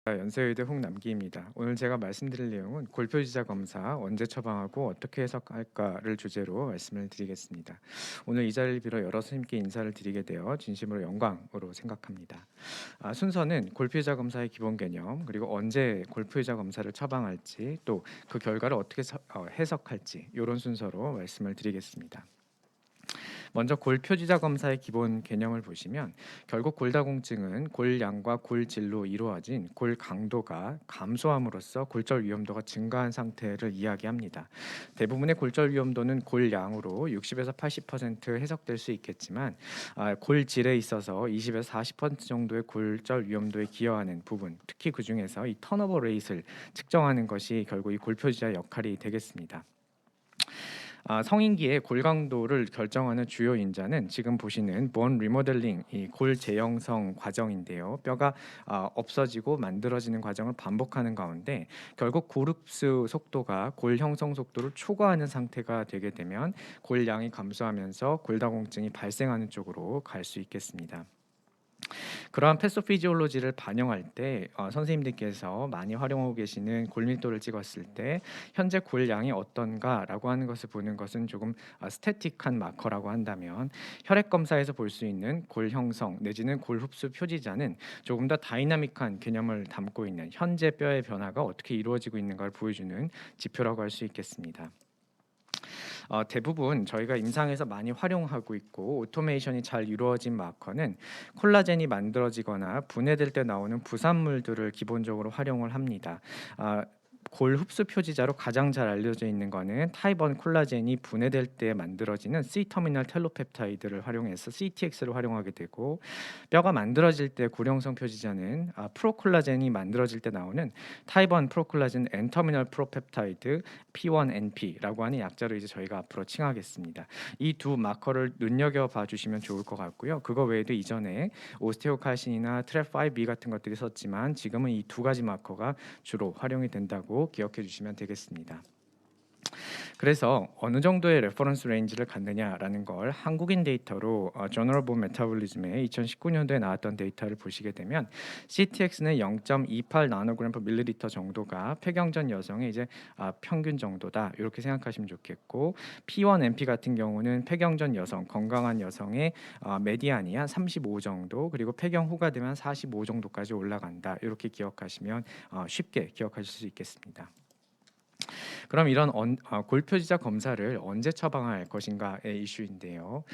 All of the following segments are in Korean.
연세의대 홍남기입니다. 오늘 제가 말씀드릴 내용은 골표지자 검사 언제 처방하고 어떻게 해석할까를 주제로 말씀을 드리겠습니다. 오늘 이 자리를 빌어 여러 스님께 인사를 드리게 되어 진심으로 영광으로 생각합니다. 순서는 골표지자 검사의 기본 개념, 그리고 언제 골표지자 검사를 처방할지, 또 그 결과를 어떻게 해석할지 이런 순서로 말씀을 드리겠습니다. 먼저 골표지자 검사의 기본 개념을 보시면 결국 골다공증은 골량과 골질로 이루어진 골 강도가 감소함으로써 골절 위험도가 증가한 상태를 이야기합니다. 대부분의 골절 위험도는 골량으로 60에서 80% 해석될 수 있겠지만 골질에 있어서 20에서 40% 정도의 골절 위험도에 기여하는 부분, 특히 그 중에서 이 턴오버 레이트를 측정하는 것이 결국 이 골표지자의 역할이 되겠습니다. 성인기의 골 강도를 결정하는 주요 인자는 지금 보시는 본 리모델링, 이 골 재형성 과정인데요. 뼈가 없어지고 만들어지는 과정을 반복하는 가운데 결국 골 흡수 속도가 골 형성 속도를 초과하는 상태가 되게 되면 골량이 감소하면서 골다공증이 발생하는 쪽으로 갈 수 있겠습니다. 그러한 패소피지올로지를 반영할 때 선생님들께서 많이 활용하고 계시는 골밀도를 찍었을 때 현재 골량이 어떤가라고 하는 것을 보는 것은 조금 스태틱한 마커라고 한다면, 혈액 검사에서 볼 수 있는 골 형성 내지는 골 흡수 표지자는 조금 더 다이나믹한 개념을 담고 있는 현재 뼈의 변화가 어떻게 이루어지고 있는가를 보여주는 지표라고 할 수 있겠습니다. 대부분 저희가 임상에서 많이 활용하고 있고 오토메이션이 잘 이루어진 마커는 콜라겐이 만들어지거나 분해될 때 나오는 부산물들을 기본적으로 활용을 합니다. 골 흡수 표지자로 가장 잘 알려져 있는 거는 타입 1 콜라겐이 분해될 때 만들어지는 C 터미널 텔로펩타이드를 활용해서 CTX를 활용하게 되고, 뼈가 만들어질 때 골형성 표지자는 프로콜라겐이 만들어질 때 나오는 타입 1 프로콜라겐 N 터미널 프로펩타이드 P1NP라고 하는 약자로 이제 저희가 앞으로 칭하겠습니다. 이 두 마커를 눈여겨 봐 주시면 좋을 것 같고요. 그거 외에도 이전에 오스테오칼신이나 트랩5B 같은 것들이 썼지만 지금은 이 두 가지 마커가 주로 활용이 된다고 기억해 주시면 되겠습니다. 그래서 어느 정도의 레퍼런스 레인지를 갖느냐라는 걸 한국인 데이터로 Journal of Metabolism의 2019년도에 나왔던 데이터를 보시게 되면 CTX는 0.28 나노그램 per 밀리리터 정도가 폐경전 여성의 이제 평균 정도다, 이렇게 생각하시면 좋겠고, P1NP 같은 경우는 폐경전 여성, 건강한 여성의 메디안이 한 35 정도, 그리고 폐경 후가 되면 45 정도까지 올라간다, 이렇게 기억하시면 쉽게 기억하실 수 있겠습니다. 그럼 이런 골표지자 검사를 언제 처방할 것인가의 이슈인데요.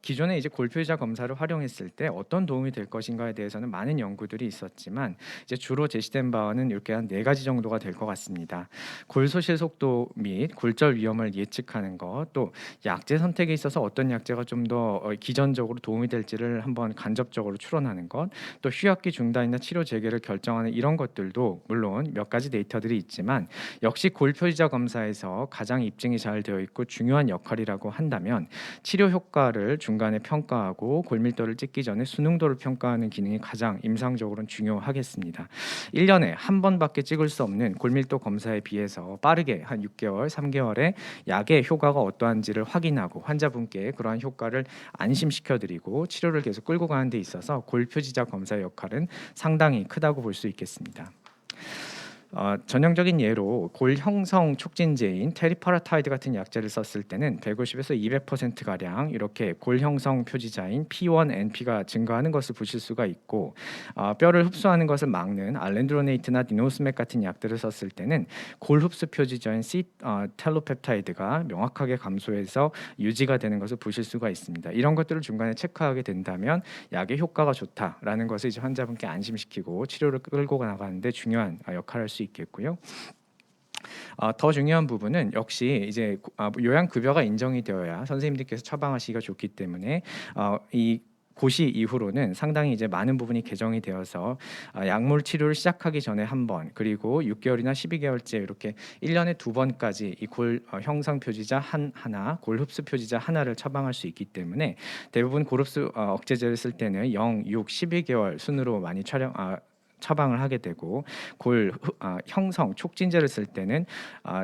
기존에 이제 골표지자 검사를 활용했을 때 어떤 도움이 될 것인가에 대해서는 많은 연구들이 있었지만 이제 주로 제시된 바는 이렇게 한 4가지 정도가 될 것 같습니다. 골 소실 속도 및 골절 위험을 예측하는 것, 또 약제 선택에 있어서 어떤 약제가 좀 더 기전적으로 도움이 될지를 한번 간접적으로 추론하는 것, 또 휴약기 중단이나 치료 재개를 결정하는 이런 것들도 물론 몇 가지 데이터들이 있지만 역시 골표지자 검사에서 가장 입증이 잘 되어 있고 중요한 역할이라고 한다면 치료 효과를 중간에 평가하고 골밀도를 찍기 전에 수능도를 평가하는 기능이 가장 임상적으로는 중요하겠습니다. 1년에 한 번밖에 찍을 수 없는 골밀도 검사에 비해서 빠르게 한 6개월, 3개월에 약의 효과가 어떠한지를 확인하고 환자분께 그러한 효과를 안심시켜드리고 치료를 계속 끌고 가는 데 있어서 골표지자 검사의 역할은 상당히 크다고 볼 수 있겠습니다. 전형적인 예로 골 형성 촉진제인 테리파라타이드 같은 약제를 썼을 때는 150에서 200% 가량 이렇게 골 형성 표지자인 P1NP가 증가하는 것을 보실 수가 있고, 뼈를 흡수하는 것을 막는 알렌드로네이트나 디노스맥 같은 약들을 썼을 때는 골 흡수 표지자인 C 텔로펩타이드가 명확하게 감소해서 유지가 되는 것을 보실 수가 있습니다. 이런 것들을 중간에 체크하게 된다면 약의 효과가 좋다라는 것을 이제 환자분께 안심시키고 치료를 끌고 나가는데 중요한 역할을 할 수 있겠고요. 더 중요한 부분은 역시 이제 요양급여가 인정이 되어야 선생님들께서 처방하시기가 좋기 때문에 이 고시 이후로는 상당히 이제 많은 부분이 개정이 되어서 약물 치료를 시작하기 전에 한 번, 그리고 6개월이나 12개월째 이렇게 1년에 2번까지 이 골 형상 표지자 하나, 골 흡수 표지자 하나를 처방할 수 있기 때문에 대부분 골 흡수 억제제를 쓸 때는 0, 6, 12개월 순으로 많이 처방을 하게 되고 형성 촉진제를 쓸 때는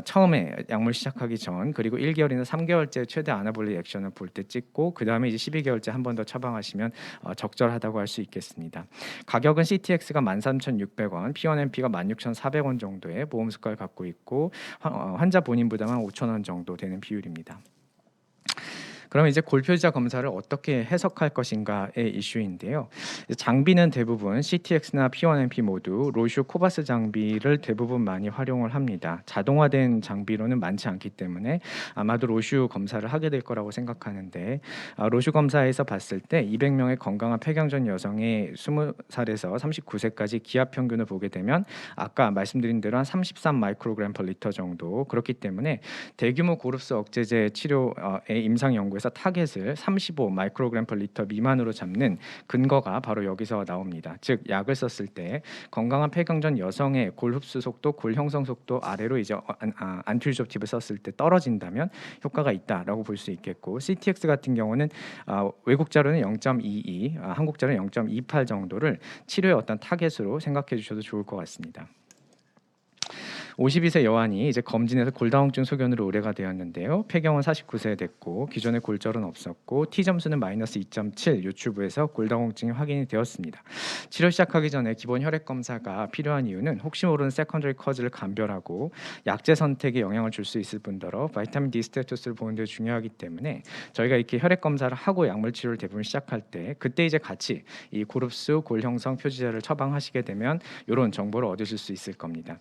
처음에 약물 시작하기 전 그리고 1개월이나 3개월째 최대 아나볼릭 액션을 볼 때 찍고 그다음에 이제 12개월째 한 번 더 처방하시면 적절하다고 할 수 있겠습니다. 가격은 CTX가 13,600원, P1NP가 16,400원 정도의 보험 수가를 갖고 있고 환자 본인 부담은 5,000원 정도 되는 비율입니다. 그러면 이제 골표지자 검사를 어떻게 해석할 것인가의 이슈인데요. 장비는 대부분 CTX나 P1NP 모두 로슈 코바스 장비를 대부분 많이 활용을 합니다. 자동화된 장비로는 많지 않기 때문에 아마도 로슈 검사를 하게 될 거라고 생각하는데 로슈 검사에서 봤을 때 200명의 건강한 폐경전 여성의 20살에서 39세까지 기압 평균을 보게 되면 아까 말씀드린 대로 한 33 마이크로그램 per 리터 정도 그렇기 때문에 대규모 고릅수 억제제 치료의 임상 연구에서 타겟을 35 마이크로그램 per 리터 미만으로 잡는 근거가 바로 여기서 나옵니다. 즉 약을 썼을 때 건강한 폐경전 여성의 골 흡수 속도, 골 형성 속도 아래로 이제 안티디섭티브를 썼을 때 떨어진다면 효과가 있다라고 볼 수 있겠고 CTX 같은 경우는 외국 자료는 0.22, 한국 자료는 0.28 정도를 치료의 어떤 타겟으로 생각해 주셔도 좋을 것 같습니다. 52세 여환이 이제 검진에서 골다공증 소견으로 의뢰가 되었는데요. 폐경은 49세에 됐고 기존에 골절은 없었고 T 점수는 마이너스 2.7 유추부에서 골다공증이 확인이 되었습니다. 치료 시작하기 전에 기본 혈액 검사가 필요한 이유는 혹시 모르는 세컨더리 커즈를 감별하고 약제 선택에 영향을 줄 수 있을 뿐더러 바이타민 D 스테투스를 보는 데 중요하기 때문에 저희가 이렇게 혈액 검사를 하고 약물 치료를 대부분 시작할 때 그때 이제 같이 이 골흡수, 골 형성 표지제를 처방하시게 되면 이런 정보를 얻으실 수 있을 겁니다.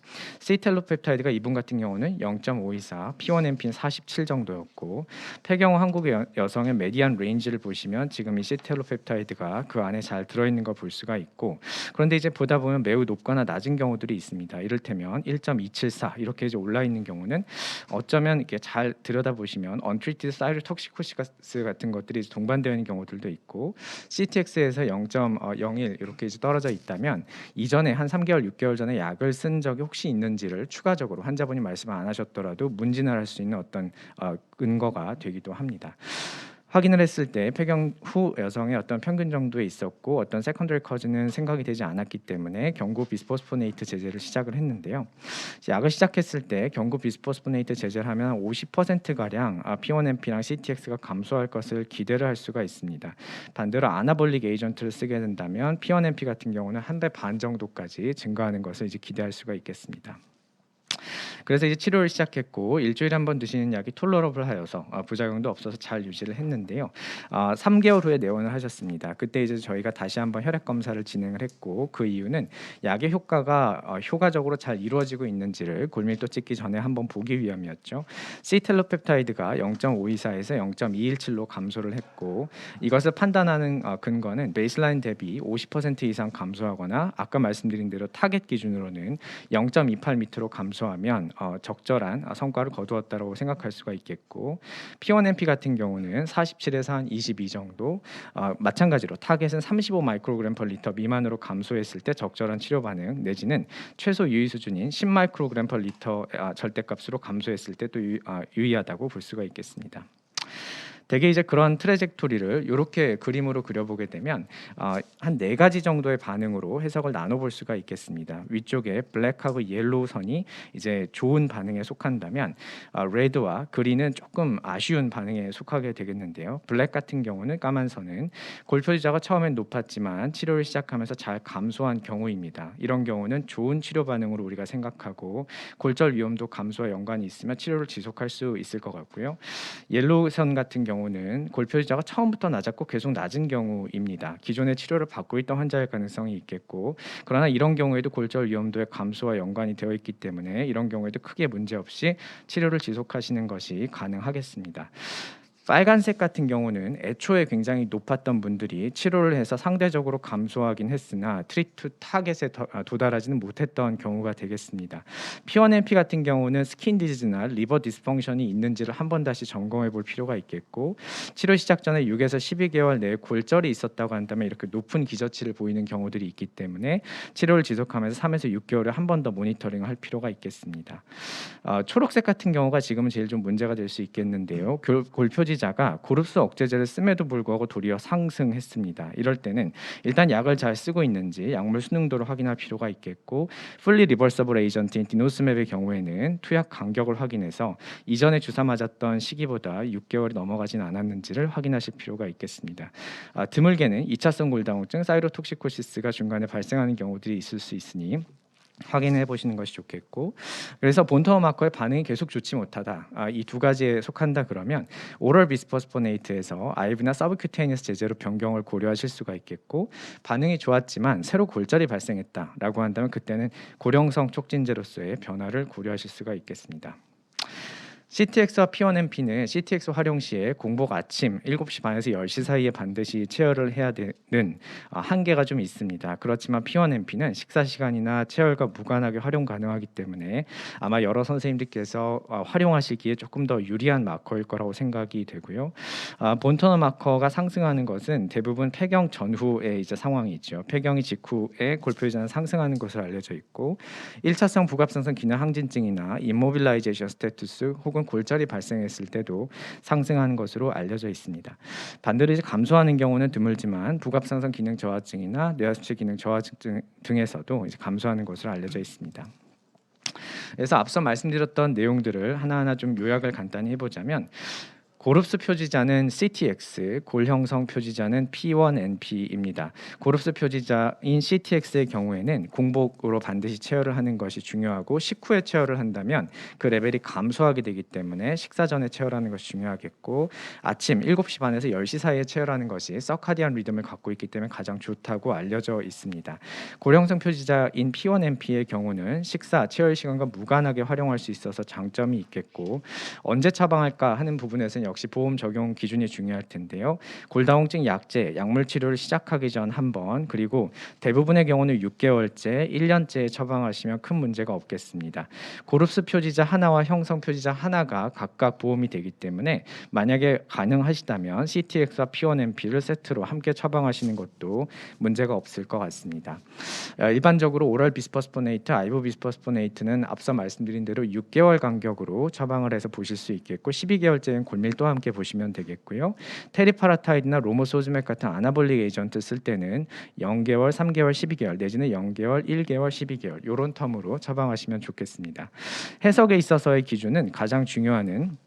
펩타이드가 이분 같은 경우는 0.524, P1NP는 47 정도였고 폐경후 한국의 여성의 메디안 레인지를 보시면 지금 이 시텔로펩타이드가 그 안에 잘 들어있는 걸 볼 수가 있고 그런데 이제 보다 보면 매우 높거나 낮은 경우들이 있습니다. 이를테면 1.274 이렇게 이제 올라 있는 경우는 어쩌면 이렇게 잘 들여다보시면 untreated 사이토톡시코시스 같은 것들이 동반되어 있는 경우들도 있고 CTX에서 0.01 이렇게 이제 떨어져 있다면 이전에 한 3개월, 6개월 전에 약을 쓴 적이 혹시 있는지를 추가적으로 환자분이 말씀 안 하셨더라도 문진을 할 수 있는 어떤 근거가 되기도 합니다. 확인을 했을 때 폐경 후 여성의 어떤 평균 정도에 있었고 어떤 세컨더리 커즈는 생각이 되지 않았기 때문에 경구 비스포스포네이트 제제를 시작을 했는데요. 약을 시작했을 때 경구 비스포스포네이트 제제를 하면 50%가량 P1NP랑 CTX가 감소할 것을 기대를 할 수가 있습니다. 반대로 아나볼릭 에이전트를 쓰게 된다면 P1NP 같은 경우는 1배 반 정도까지 증가하는 것을 이제 기대할 수가 있겠습니다. 그래서 이제 치료를 시작했고 일주일에 한 번 드시는 약이 톨러러블하여서 부작용도 없어서 잘 유지를 했는데요. 3개월 후에 내원을 하셨습니다. 그때 이제 저희가 다시 한번 혈액 검사를 진행을 했고 그 이유는 약의 효과가 효과적으로 잘 이루어지고 있는지를 골밀도 찍기 전에 한번 보기 위함이었죠. 시텔로펩타이드가 0.524에서 0.217로 감소를 했고 이것을 판단하는 근거는 베이스라인 대비 50% 이상 감소하거나 아까 말씀드린 대로 타겟 기준으로는 0.28m로 감소하면 적절한 성과를 거두었다고 생각할 수가 있겠고 P1NP 같은 경우는 47에서 한 22 정도 마찬가지로 타겟은 35 마이크로그램 per 리터 미만으로 감소했을 때 적절한 치료 반응 내지는 최소 유의 수준인 10 마이크로그램 per 리터 절대값으로 감소했을 때 또 유의하다고 볼 수가 있겠습니다. 대개 이제 그런 트래젝토리를 이렇게 그림으로 그려보게 되면 한 4가지 정도의 반응으로 해석을 나눠볼 수가 있겠습니다. 위쪽에 블랙하고 옐로우 선이 이제 좋은 반응에 속한다면 레드와 그린은 조금 아쉬운 반응에 속하게 되겠는데요. 블랙 같은 경우는 까만 선은 골표지자가 처음엔 높았지만 치료를 시작하면서 잘 감소한 경우입니다. 이런 경우는 좋은 치료 반응으로 우리가 생각하고 골절 위험도 감소와 연관이 있으면 치료를 지속할 수 있을 것 같고요. 옐로우 선 같은 경우는 골표지자가 처음부터 낮았고 계속 낮은 경우입니다. 기존의 치료를 받고 있던 환자일 가능성이 있겠고 그러나 이런 경우에도 골절 위험도의 감소와 연관이 되어 있기 때문에 이런 경우에도 크게 문제없이 치료를 지속하시는 것이 가능하겠습니다. 빨간색 같은 경우는 애초에 굉장히 높았던 분들이 치료를 해서 상대적으로 감소하긴 했으나 트리트 타겟에 도달하지는 못했던 경우가 되겠습니다. P1NP 같은 경우는 스킨 디지즈나 리버 디스펑션이 있는지를 한번 다시 점검해 볼 필요가 있겠고 치료 시작 전에 6에서 12개월 내에 골절이 있었다고 한다면 이렇게 높은 기저치를 보이는 경우들이 있기 때문에 치료를 지속하면서 3에서 6개월에 한 번 더 모니터링을 할 필요가 있겠습니다. 초록색 같은 경우가 지금은 제일 좀 문제가 될 수 있겠는데요. 골표지 표지자가 고릅수 억제제를 씀에도 불구하고 도리어 상승했습니다. 이럴 때는 일단 약을 잘 쓰고 있는지 약물 순응도를 확인할 필요가 있겠고, 풀리 리버서블 에이전트인 디노스맵의 경우에는 투약 간격을 확인해서 이전에 주사 맞았던 시기보다 6개월이 넘어가진 않았는지를 확인하실 필요가 있겠습니다. 드물게는 2차성 골다공증 사이로톡시코시스가 중간에 발생하는 경우들이 있을 수 있으니 확인해 보시는 것이 좋겠고, 그래서 본터머 마커의 반응이 계속 좋지 못하다, 이 두 가지에 속한다 그러면 오럴 비스포스포네이트에서 IV나 서브큐테니어스 제제로 변경을 고려하실 수가 있겠고, 반응이 좋았지만 새로 골절이 발생했다라고 한다면 그때는 고령성 촉진제로서의 변화를 고려하실 수가 있겠습니다. CTX와 P1NP는 CTX 활용 시에 공복 아침 7시 반에서 10시 사이에 반드시 체열을 해야 되는 한계가 좀 있습니다. 그렇지만 P1NP는 식사 시간이나 체열과 무관하게 활용 가능하기 때문에 아마 여러 선생님들께서 활용하시기에 조금 더 유리한 마커일 거라고 생각이 되고요. 본터너 마커가 상승하는 것은 대부분 폐경 전후의 이제 상황이죠. 폐경이 직후에 골표유자는 상승하는 것으로 알려져 있고, 1차성 부갑상선 기능 항진증이나 임모빌라이제이션 스테투스 혹은 골절이 발생했을 때도 상승하는 것으로 알려져 있습니다. 반대로 이제 감소하는 경우는 드물지만 부갑상선 기능 저하증이나 뇌하수체 기능 저하증 등에서도 이제 감소하는 것으로 알려져 있습니다. 그래서 앞서 말씀드렸던 내용들을 하나하나 좀 요약을 간단히 해보자면, 고릅수 표지자는 CTX, 골형성 표지자는 P1NP입니다. 고릅수 표지자인 CTX의 경우에는 공복으로 반드시 체열을 하는 것이 중요하고, 식후에 체열을 한다면 그 레벨이 감소하게 되기 때문에 식사 전에 체열하는 것이 중요하겠고, 아침 7시 반에서 10시 사이에 체열하는 것이 서카디안 리듬을 갖고 있기 때문에 가장 좋다고 알려져 있습니다. 고령성 표지자인 P1NP의 경우는 식사, 체열 시간과 무관하게 활용할 수 있어서 장점이 있겠고, 언제 처방할까 하는 부분에서는 역시 보험 적용 기준이 중요할 텐데요. 골다공증 약제, 약물 치료를 시작하기 전 한 번, 그리고 대부분의 경우는 6개월째, 1년째에 처방하시면 큰 문제가 없겠습니다. 고릅수 표지자 하나와 형성 표지자 하나가 각각 보험이 되기 때문에 만약에 가능하시다면 CTX와 P1NP를 세트로 함께 처방하시는 것도 문제가 없을 것 같습니다. 일반적으로 오럴 비스포스포네이트, 아이보 비스포스포네이트는 앞서 말씀드린 대로 6개월 간격으로 처방을 해서 보실 수 있겠고, 12개월째는 골밀도 함께 보시면 되겠고요. 테리파라타이드나 로모소즈맥 같은 아나볼릭 에이전트 쓸 때는 0개월, 3개월, 12개월 내지는 0개월, 1개월, 12개월 이런 텀으로 처방하시면 좋겠습니다. 해석에 있어서의 기준은 가장 중요한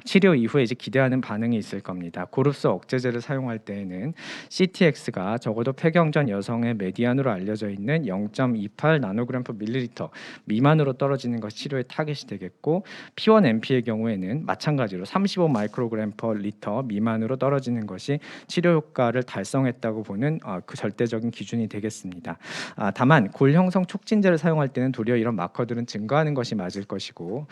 치료 이후에 이제 기대하는 반응이 있을 겁니다. 고릅수 억제제를 사용할 때에는 CTX가 적어도 폐경 전 여성의 메디안으로 알려져 있는 0.28 나노그램 per 밀리리터 미만으로 떨어지는 것이 치료의 타겟이 되겠고, P1NP의 경우에는 마찬가지로 35 마이크로그램 per 리터 미만으로 떨어지는 것이 치료 효과를 달성했다고 보는 그 절대적인 기준이 되겠습니다. 다만 골형성 촉진제를 사용할 때는 도리어 이런 마커들은 증가하는 것이 맞을 것이고,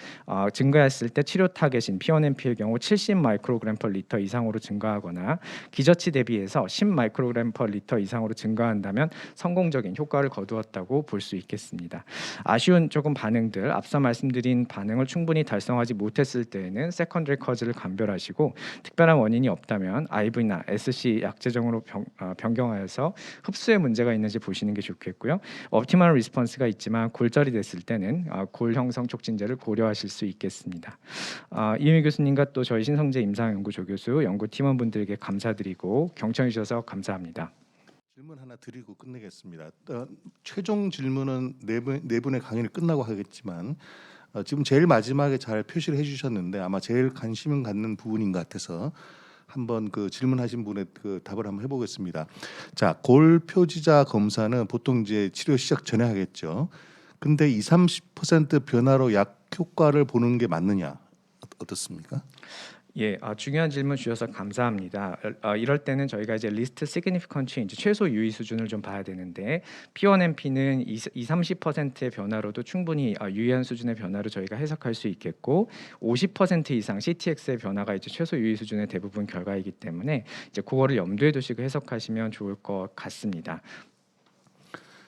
증가했을 때 치료 타겟인 P1NP의 경우 70 마이크로그램 per 리터 이상으로 증가하거나 기저치 대비해서 10 마이크로그램 per 리터 이상으로 증가한다면 성공적인 효과를 거두었다고 볼 수 있겠습니다. 아쉬운 조금 반응들, 앞서 말씀드린 반응을 충분히 달성하지 못했을 때에는 세컨더리 커즈를 감별하시고, 특별한 원인이 없다면 IV나 SC 약제정으로 변경하여서 흡수에 문제가 있는지 보시는 게 좋겠고요. 옵티멀 리스폰스가 있지만 골절이 됐을 때는 골 형성 촉진제를 고려하실 수 있겠습니다. 이유미 교수님과 또 저희 신성재 임상연구 조교수 연구팀원분들에게 감사드리고 경청해 주셔서 감사합니다. 질문 하나 드리고 끝내겠습니다. 최종 질문은 네 분의 강의를 끝나고 하겠지만, 지금 제일 마지막에 잘 표시를 해주셨는데 아마 제일 관심 갖는 부분인 것 같아서 한번 그 질문하신 분의 그 답을 한번 해보겠습니다. 자, 골 표지자 검사는 보통 이제 치료 시작 전에 하겠죠. 근데 20-30% 변화로 약 효과를 보는 게 맞느냐, 어떻습니까? 예, 중요한 질문 주셔서 감사합니다. 이럴 때는 저희가 이제 리스트 시그니피컨트 체인지 최소 유의 수준을 좀 봐야 되는데, P1NP는 20-30%의 변화로도 충분히 유의한 수준의 변화로 저희가 해석할 수 있겠고, 50% 이상 CTX의 변화가 이제 최소 유의 수준의 대부분 결과이기 때문에 이제 그거를 염두에 두시고 해석하시면 좋을 것 같습니다.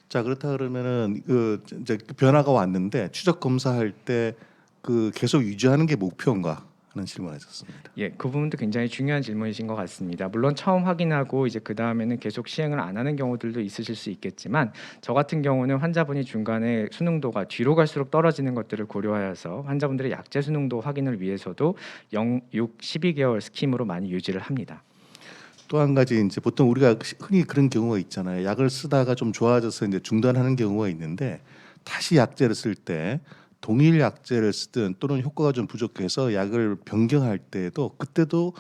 자, 그렇다 그러면은 그 이제 변화가 왔는데 추적 검사할 때 그 계속 유지하는 게 목표인가 하는 질문하셨습니다. 예, 그 부분도 굉장히 중요한 질문이신 것 같습니다. 물론 처음 확인하고 이제 그 다음에는 계속 시행을 안 하는 경우들도 있으실 수 있겠지만 저 같은 경우는 환자분이 중간에 수능도가 뒤로 갈수록 떨어지는 것들을 고려하여서 환자분들의 약제 수능도 확인을 위해서도 0, 6, 12개월 스킴으로 많이 유지를 합니다. 또 한 가지 이제 보통 우리가 흔히 그런 경우가 있잖아요. 약을 쓰다가 좀 좋아져서 이제 중단하는 경우가 있는데 다시 약제를 쓸 때 동일 약제를 쓰든 또는 효과가 좀 부족해서 약을 변경할 때도 그때도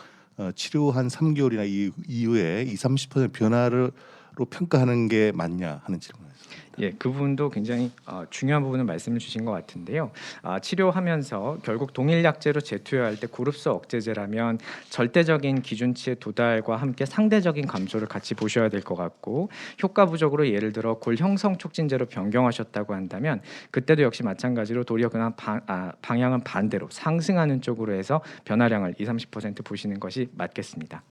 치료 한 3개월이나 이후에 20-30% 변화를 로 평가하는 게 맞냐 하는 질문이었습니다. 예, 그 부분도 굉장히 중요한 부분을 말씀을 주신 것 같은데요. 치료하면서 결국 동일 약제로 재투여할 때 그룹수 억제제라면 절대적인 기준치의 도달과 함께 상대적인 감소를 같이 보셔야 될 것 같고 효과 부족으로 예를 들어 골 형성 촉진제로 변경하셨다고 한다면 그때도 역시 마찬가지로 도리어 그냥 방향은 반대로 상승하는 쪽으로 해서 변화량을 20-30% 보시는 것이 맞겠습니다.